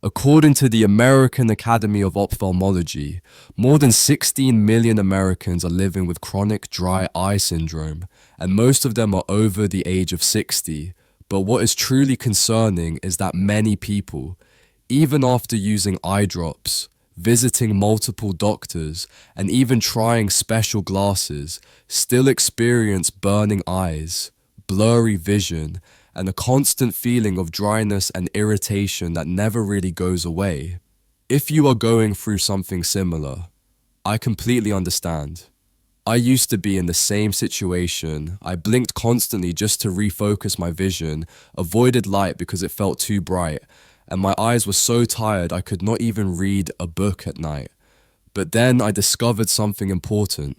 According to the American Academy of Ophthalmology, more than 16 million Americans are living with chronic dry eye syndrome, and most of them are over the age of 60. But what is truly concerning is that many people, even after using eye drops, visiting multiple doctors, and even trying special glasses, still experience burning eyes, blurry vision, and a constant feeling of dryness and irritation that never really goes away. If you are going through something similar, I completely understand. I used to be in the same situation. I blinked constantly just to refocus my vision, avoided light because it felt too bright, and my eyes were so tired I could not even read a book at night. But then I discovered something important.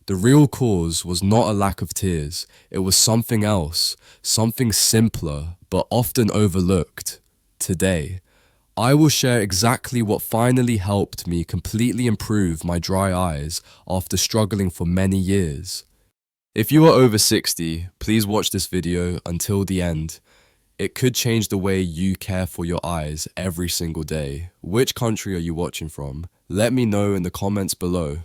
The real cause was not a lack of tears, it was something else, something simpler, but often overlooked. Today, I will share exactly what finally helped me completely improve my dry eyes after struggling for many years. If you are over 60, please watch this video until the end. It could change the way you care for your eyes every single day. Which country are you watching from? Let me know in the comments below.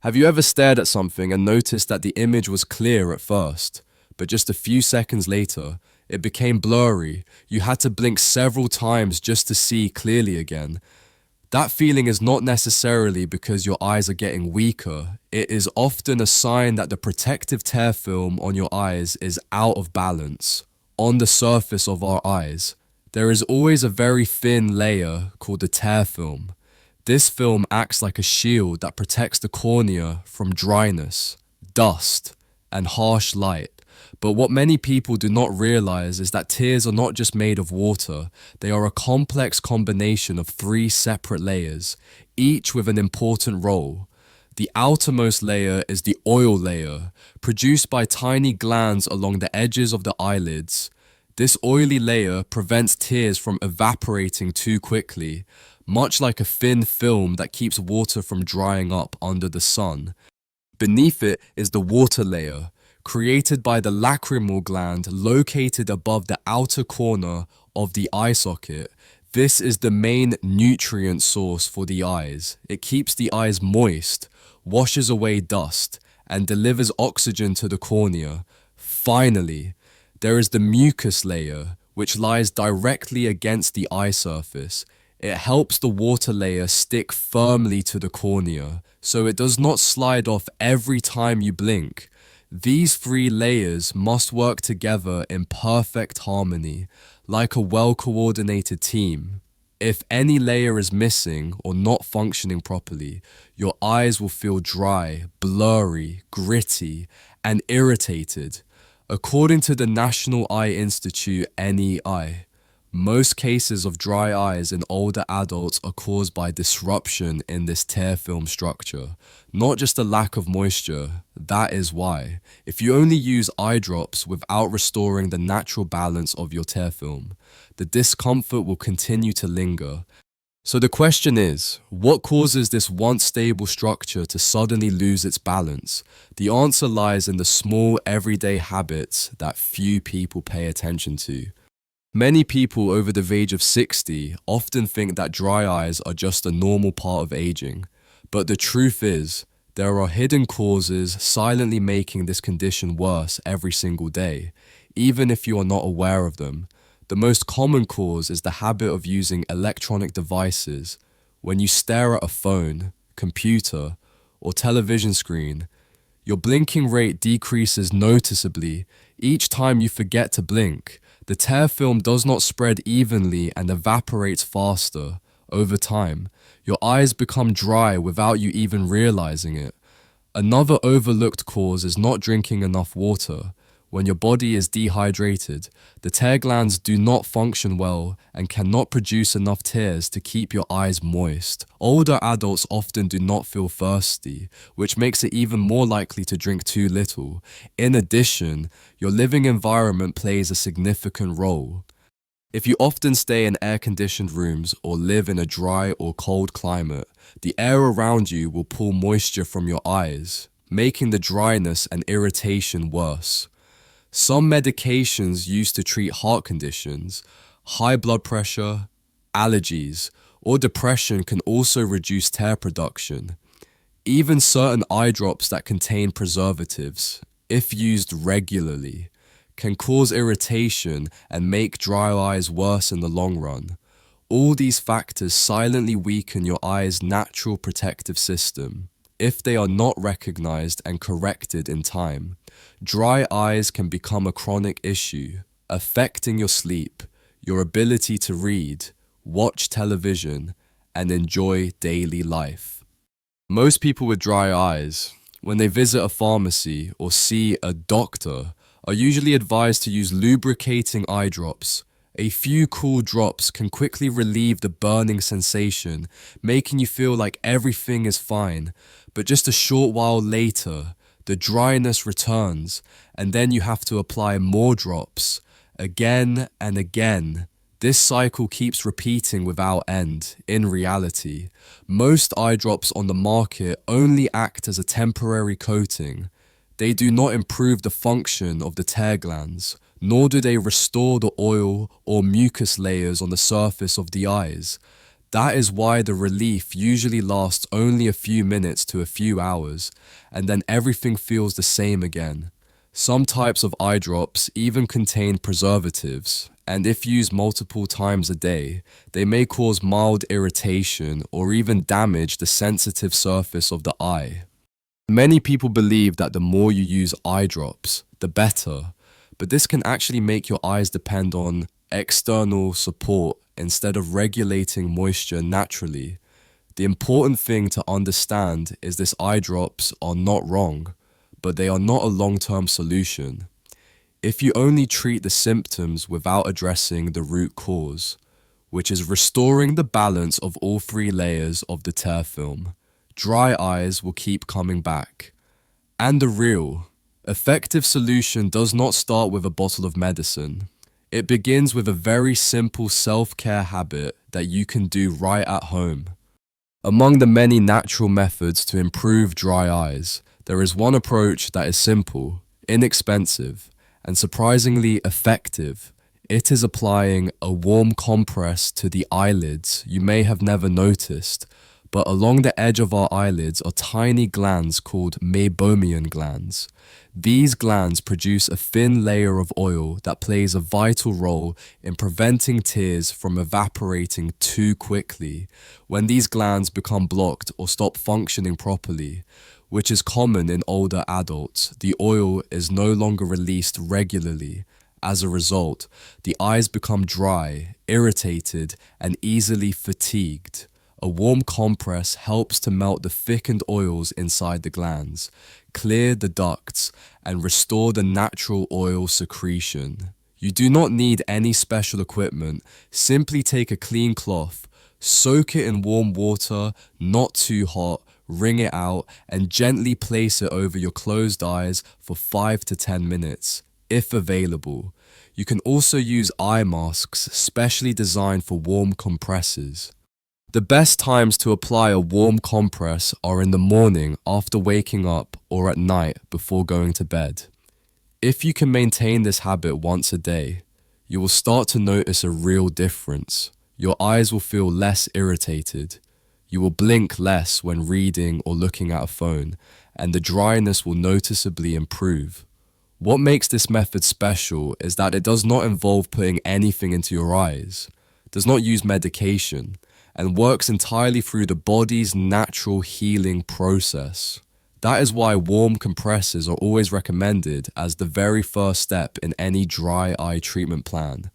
Have you ever stared at something and noticed that the image was clear at first, but just a few seconds later, it became blurry? You had to blink several times just to see clearly again. That feeling is not necessarily because your eyes are getting weaker. It is often a sign that the protective tear film on your eyes is out of balance. On the surface of our eyes, there is always a very thin layer called the tear film. This film acts like a shield that protects the cornea from dryness, dust, and harsh light. But what many people do not realize is that tears are not just made of water, they are a complex combination of 3 separate layers, each with an important role. The outermost layer is the oil layer, produced by tiny glands along the edges of the eyelids. This oily layer prevents tears from evaporating too quickly, much like a thin film that keeps water from drying up under the sun. Beneath it is the water layer, created by the lacrimal gland located above the outer corner of the eye socket. This is the main nutrient source for the eyes. It keeps the eyes moist, washes away dust, and delivers oxygen to the cornea. Finally, there is the mucus layer, which lies directly against the eye surface. It helps the water layer stick firmly to the cornea, so it does not slide off every time you blink. These 3 layers must work together in perfect harmony, like a well-coordinated team. If any layer is missing or not functioning properly, your eyes will feel dry, blurry, gritty, and irritated. According to the National Eye Institute (NEI), most cases of dry eyes in older adults are caused by disruption in this tear film structure, not just a lack of moisture. That is why, if you only use eye drops without restoring the natural balance of your tear film, the discomfort will continue to linger. So the question is, what causes this once stable structure to suddenly lose its balance? The answer lies in the small everyday habits that few people pay attention to. Many people over the age of 60 often think that dry eyes are just a normal part of aging, but the truth is, there are hidden causes silently making this condition worse every single day, even if you are not aware of them. The most common cause is the habit of using electronic devices. When you stare at a phone, computer, or television screen, your blinking rate decreases noticeably each time you forget to blink. The tear film does not spread evenly and evaporates faster. Over time, your eyes become dry without you even realizing it. Another overlooked cause is not drinking enough water. When your body is dehydrated, the tear glands do not function well and cannot produce enough tears to keep your eyes moist. Older adults often do not feel thirsty, which makes it even more likely to drink too little. In addition, your living environment plays a significant role. If you often stay in air-conditioned rooms or live in a dry or cold climate, the air around you will pull moisture from your eyes, making the dryness and irritation worse. Some medications used to treat heart conditions, high blood pressure, Allergies or depression can also reduce tear production. Even certain eye drops that contain preservatives, if used regularly, can cause irritation and make dry eyes worse in the long run. All these factors silently weaken your eye's natural protective system. If they are not recognized and corrected in time, dry eyes can become a chronic issue, affecting your sleep, your ability to read, watch television, and enjoy daily life. Most people with dry eyes, when they visit a pharmacy or see a doctor, are usually advised to use lubricating eye drops. A few cool drops can quickly relieve the burning sensation, making you feel like everything is fine. But just a short while later, the dryness returns, and then you have to apply more drops, again and again. This cycle keeps repeating without end. In reality, most eye drops on the market only act as a temporary coating. They do not improve the function of the tear glands, nor do they restore the oil or mucus layers on the surface of the eyes. That is why the relief usually lasts only a few minutes to a few hours, and then everything feels the same again. Some types of eye drops even contain preservatives, and if used multiple times a day, they may cause mild irritation or even damage the sensitive surface of the eye. Many people believe that the more you use eye drops, the better, but this can actually make your eyes depend on external support instead of regulating moisture naturally. The important thing to understand is this: eye drops are not wrong, but they are not a long-term solution. If you only treat the symptoms without addressing the root cause, which is restoring the balance of all three layers of the tear film, dry eyes will keep coming back. And the real, effective solution does not start with a bottle of medicine. It begins with a very simple self-care habit that you can do right at home. Among the many natural methods to improve dry eyes, there is one approach that is simple, inexpensive, and surprisingly effective. It is applying a warm compress to the eyelids. You may have never noticed, but along the edge of our eyelids are tiny glands called meibomian glands. These glands produce a thin layer of oil that plays a vital role in preventing tears from evaporating too quickly. When these glands become blocked or stop functioning properly, which is common in older adults, the oil is no longer released regularly. As a result, the eyes become dry, irritated, and easily fatigued. A warm compress helps to melt the thickened oils inside the glands, clear the ducts, and restore the natural oil secretion. You do not need any special equipment. Simply take a clean cloth, soak it in warm water, not too hot, wring it out, and gently place it over your closed eyes for 5 to 10 minutes, if available. You can also use eye masks specially designed for warm compresses. The best times to apply a warm compress are in the morning after waking up or at night before going to bed. If you can maintain this habit once a day, you will start to notice a real difference. Your eyes will feel less irritated. You will blink less when reading or looking at a phone, and the dryness will noticeably improve. What makes this method special is that it does not involve putting anything into your eyes, does not use medication, and works entirely through the body's natural healing process. That is why warm compresses are always recommended as the very first step in any dry eye treatment plan.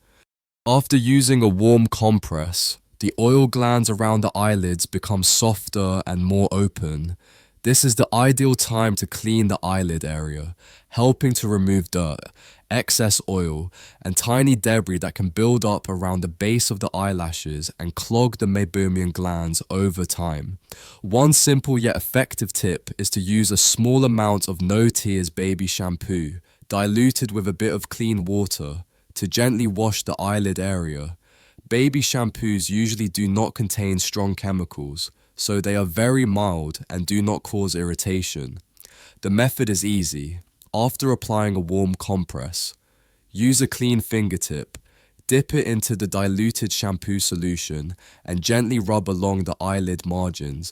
After using a warm compress, the oil glands around the eyelids become softer and more open. This is the ideal time to clean the eyelid area, helping to remove dirt, excess oil, and tiny debris that can build up around the base of the eyelashes and clog the meibomian glands over time. One simple yet effective tip is to use a small amount of no tears baby shampoo, diluted with a bit of clean water, to gently wash the eyelid area. Baby shampoos usually do not contain strong chemicals, so they are very mild and do not cause irritation. The method is easy. After applying a warm compress, use a clean fingertip. Dip it into the diluted shampoo solution and gently rub along the eyelid margins,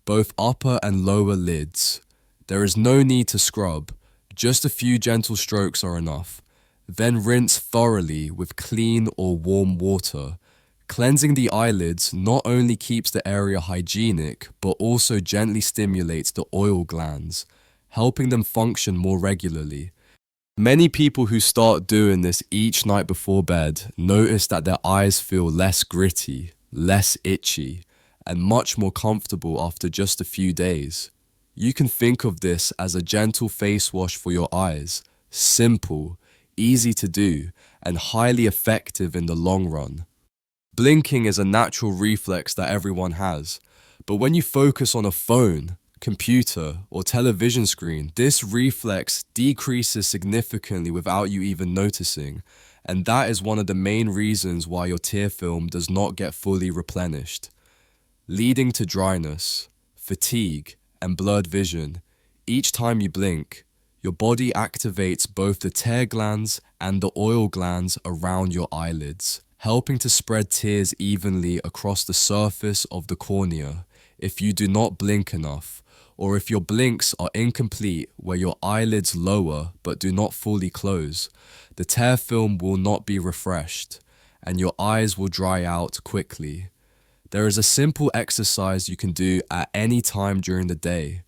both upper and lower lids. There is no need to scrub, just a few gentle strokes are enough. Then rinse thoroughly with clean or warm water. Cleansing the eyelids not only keeps the area hygienic, but also gently stimulates the oil glands, helping them function more regularly. Many people who start doing this each night before bed notice that their eyes feel less gritty, less itchy, and much more comfortable after just a few days. You can think of this as a gentle face wash for your eyes, simple, easy to do, and highly effective in the long run. Blinking is a natural reflex that everyone has, but when you focus on a phone, computer, or television screen, this reflex decreases significantly without you even noticing, and that is one of the main reasons why your tear film does not get fully replenished, leading to dryness, fatigue, and blurred vision. Each time you blink, your body activates both the tear glands and the oil glands around your eyelids, helping to spread tears evenly across the surface of the cornea. If you do not blink enough, or if your blinks are incomplete where your eyelids lower but do not fully close, the tear film will not be refreshed, and your eyes will dry out quickly. There is a simple exercise you can do at any time during the day.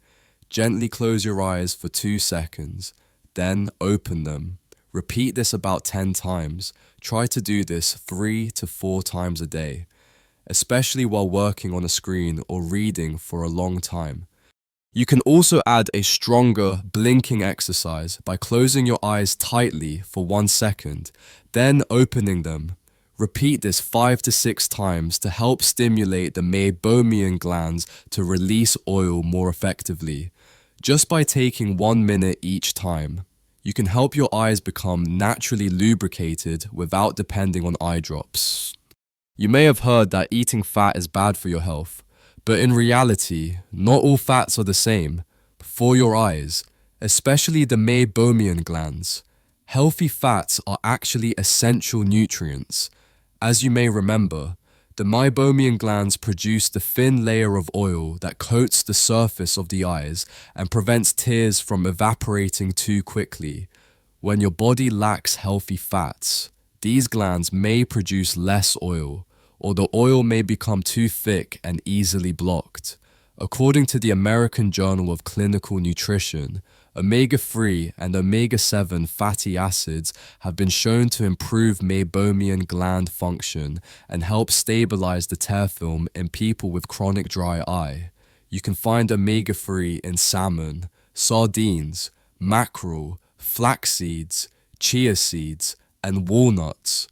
Gently close your eyes for 2 seconds, then open them. Repeat this about 10 times. Try to do this 3 to 4 times a day, especially while working on a screen or reading for a long time. You can also add a stronger blinking exercise by closing your eyes tightly for 1 second, then opening them. Repeat this 5 to 6 times to help stimulate the meibomian glands to release oil more effectively. Just by taking 1 minute each time, you can help your eyes become naturally lubricated without depending on eye drops. You may have heard that eating fat is bad for your health, but in reality, not all fats are the same. For your eyes, especially the meibomian glands, healthy fats are actually essential nutrients. As you may remember, the meibomian glands produce the thin layer of oil that coats the surface of the eyes and prevents tears from evaporating too quickly. When your body lacks healthy fats, these glands may produce less oil, or the oil may become too thick and easily blocked. According to the American Journal of Clinical Nutrition, omega-3 and omega-7 fatty acids have been shown to improve meibomian gland function and help stabilize the tear film in people with chronic dry eye. You can find omega-3 in salmon, sardines, mackerel, flax seeds, chia seeds, and walnuts.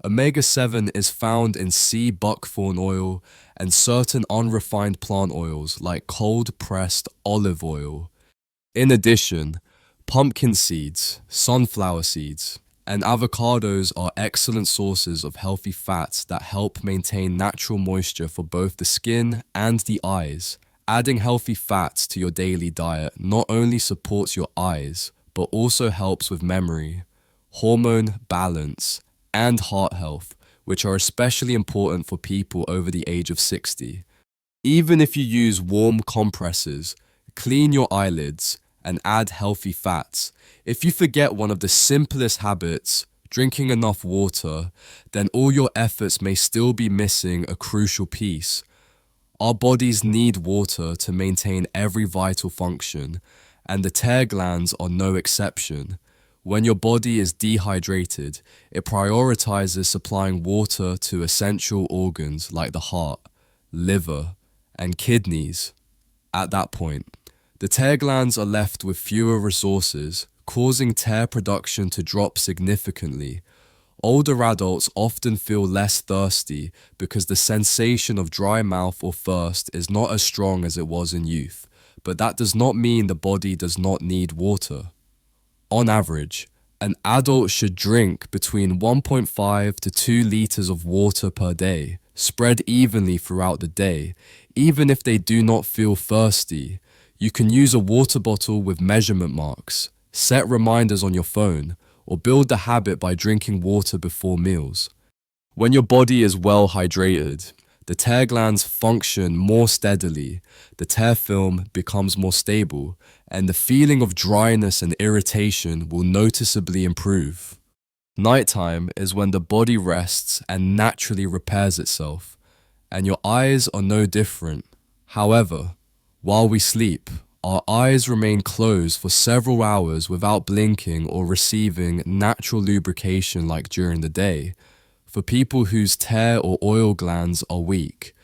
Omega-7 is found in sea buckthorn oil and certain unrefined plant oils like cold-pressed olive oil. In addition, pumpkin seeds, sunflower seeds, and avocados are excellent sources of healthy fats that help maintain natural moisture for both the skin and the eyes. Adding healthy fats to your daily diet not only supports your eyes, but also helps with memory, hormone balance, and heart health, which are especially important for people over the age of 60. Even if you use warm compresses, clean your eyelids, and add healthy fats, if you forget one of the simplest habits, drinking enough water, then all your efforts may still be missing a crucial piece. Our bodies need water to maintain every vital function, and the tear glands are no exception. When your body is dehydrated, it prioritizes supplying water to essential organs like the heart, liver, and kidneys. At that point, the tear glands are left with fewer resources, causing tear production to drop significantly. Older adults often feel less thirsty because the sensation of dry mouth or thirst is not as strong as it was in youth, but that does not mean the body does not need water. On average, an adult should drink between 1.5 to 2 liters of water per day, spread evenly throughout the day, even if they do not feel thirsty. You can use a water bottle with measurement marks, set reminders on your phone, or build the habit by drinking water before meals. When your body is well hydrated, the tear glands function more steadily, the tear film becomes more stable, and the feeling of dryness and irritation will noticeably improve. Nighttime is when the body rests and naturally repairs itself, and your eyes are no different. However, while we sleep, our eyes remain closed for several hours without blinking or receiving natural lubrication like during the day. For people whose tear or oil glands are weak,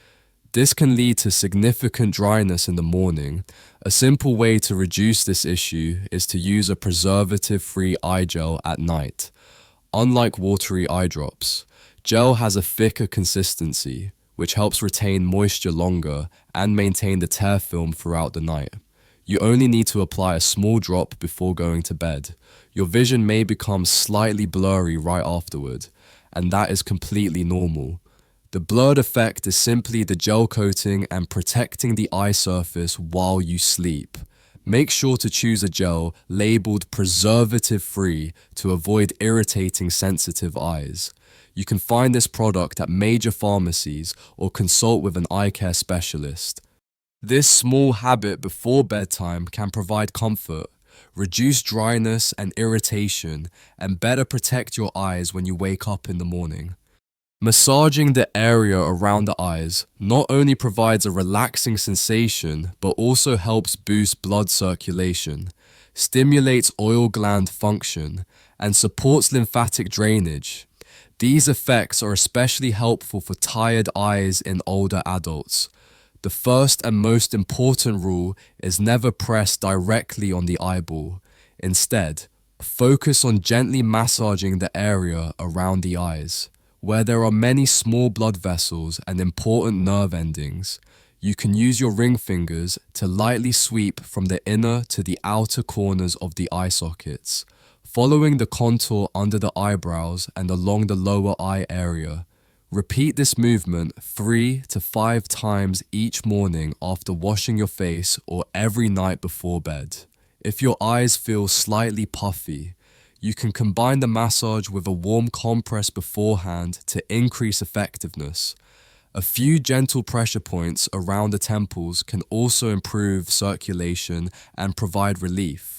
this can lead to significant dryness in the morning. A simple way to reduce this issue is to use a preservative-free eye gel at night. Unlike watery eye drops, gel has a thicker consistency, which helps retain moisture longer and maintain the tear film throughout the night. You only need to apply a small drop before going to bed. Your vision may become slightly blurry right afterward, and that is completely normal. The blurred effect is simply the gel coating and protecting the eye surface while you sleep. Make sure to choose a gel labeled preservative-free to avoid irritating sensitive eyes. You can find this product at major pharmacies or consult with an eye care specialist. This small habit before bedtime can provide comfort, reduce dryness and irritation, and better protect your eyes when you wake up in the morning. Massaging the area around the eyes not only provides a relaxing sensation, but also helps boost blood circulation, stimulates oil gland function, and supports lymphatic drainage. These effects are especially helpful for tired eyes in older adults. The first and most important rule is never press directly on the eyeball. Instead, focus on gently massaging the area around the eyes. Where there are many small blood vessels and important nerve endings, you can use your ring fingers to lightly sweep from the inner to the outer corners of the eye sockets, following the contour under the eyebrows and along the lower eye area. Repeat this movement 3 to 5 times each morning after washing your face or every night before bed. If your eyes feel slightly puffy, you can combine the massage with a warm compress beforehand to increase effectiveness. A few gentle pressure points around the temples can also improve circulation and provide relief.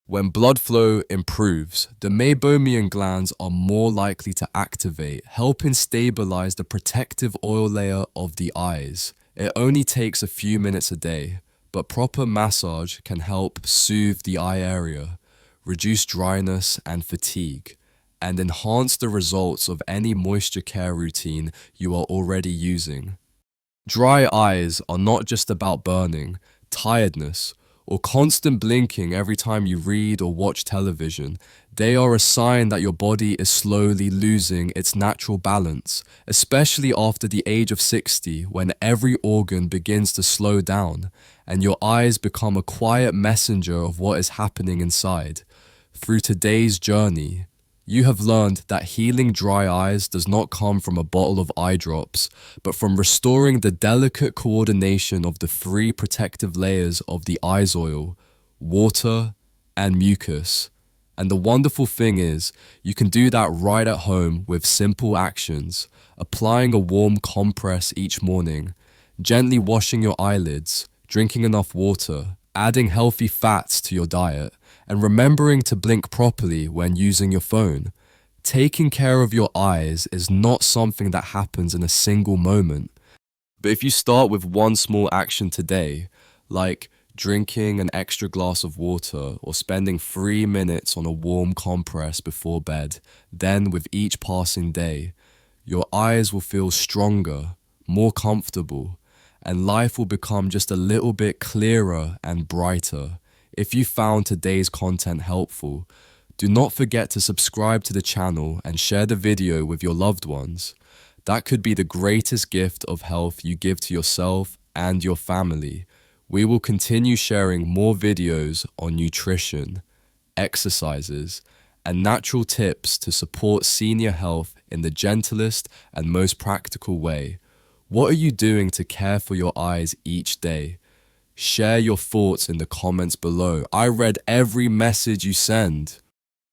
When blood flow improves, the meibomian glands are more likely to activate, helping stabilize the protective oil layer of the eyes. It only takes a few minutes a day, but proper massage can help soothe the eye area, reduce dryness and fatigue, and enhance the results of any moisture care routine you are already using. Dry eyes are not just about burning, tiredness, or constant blinking every time you read or watch television. They are a sign that your body is slowly losing its natural balance, especially after the age of 60, when every organ begins to slow down, and your eyes become a quiet messenger of what is happening inside. Through today's journey, you have learned that healing dry eyes does not come from a bottle of eye drops, but from restoring the delicate coordination of the 3 protective layers of the eye's oil, water, and mucus. And the wonderful thing is, you can do that right at home with simple actions, applying a warm compress each morning, gently washing your eyelids, drinking enough water, adding healthy fats to your diet, and remembering to blink properly when using your phone. Taking care of your eyes is not something that happens in a single moment. But if you start with one small action today, like drinking an extra glass of water or spending 3 minutes on a warm compress before bed, then with each passing day, your eyes will feel stronger, more comfortable, and life will become just a little bit clearer and brighter. If you found today's content helpful, do not forget to subscribe to the channel and share the video with your loved ones. That could be the greatest gift of health you give to yourself and your family. We will continue sharing more videos on nutrition, exercises, and natural tips to support senior health in the gentlest and most practical way. What are you doing to care for your eyes each day? Share your thoughts in the comments below. I read every message you send.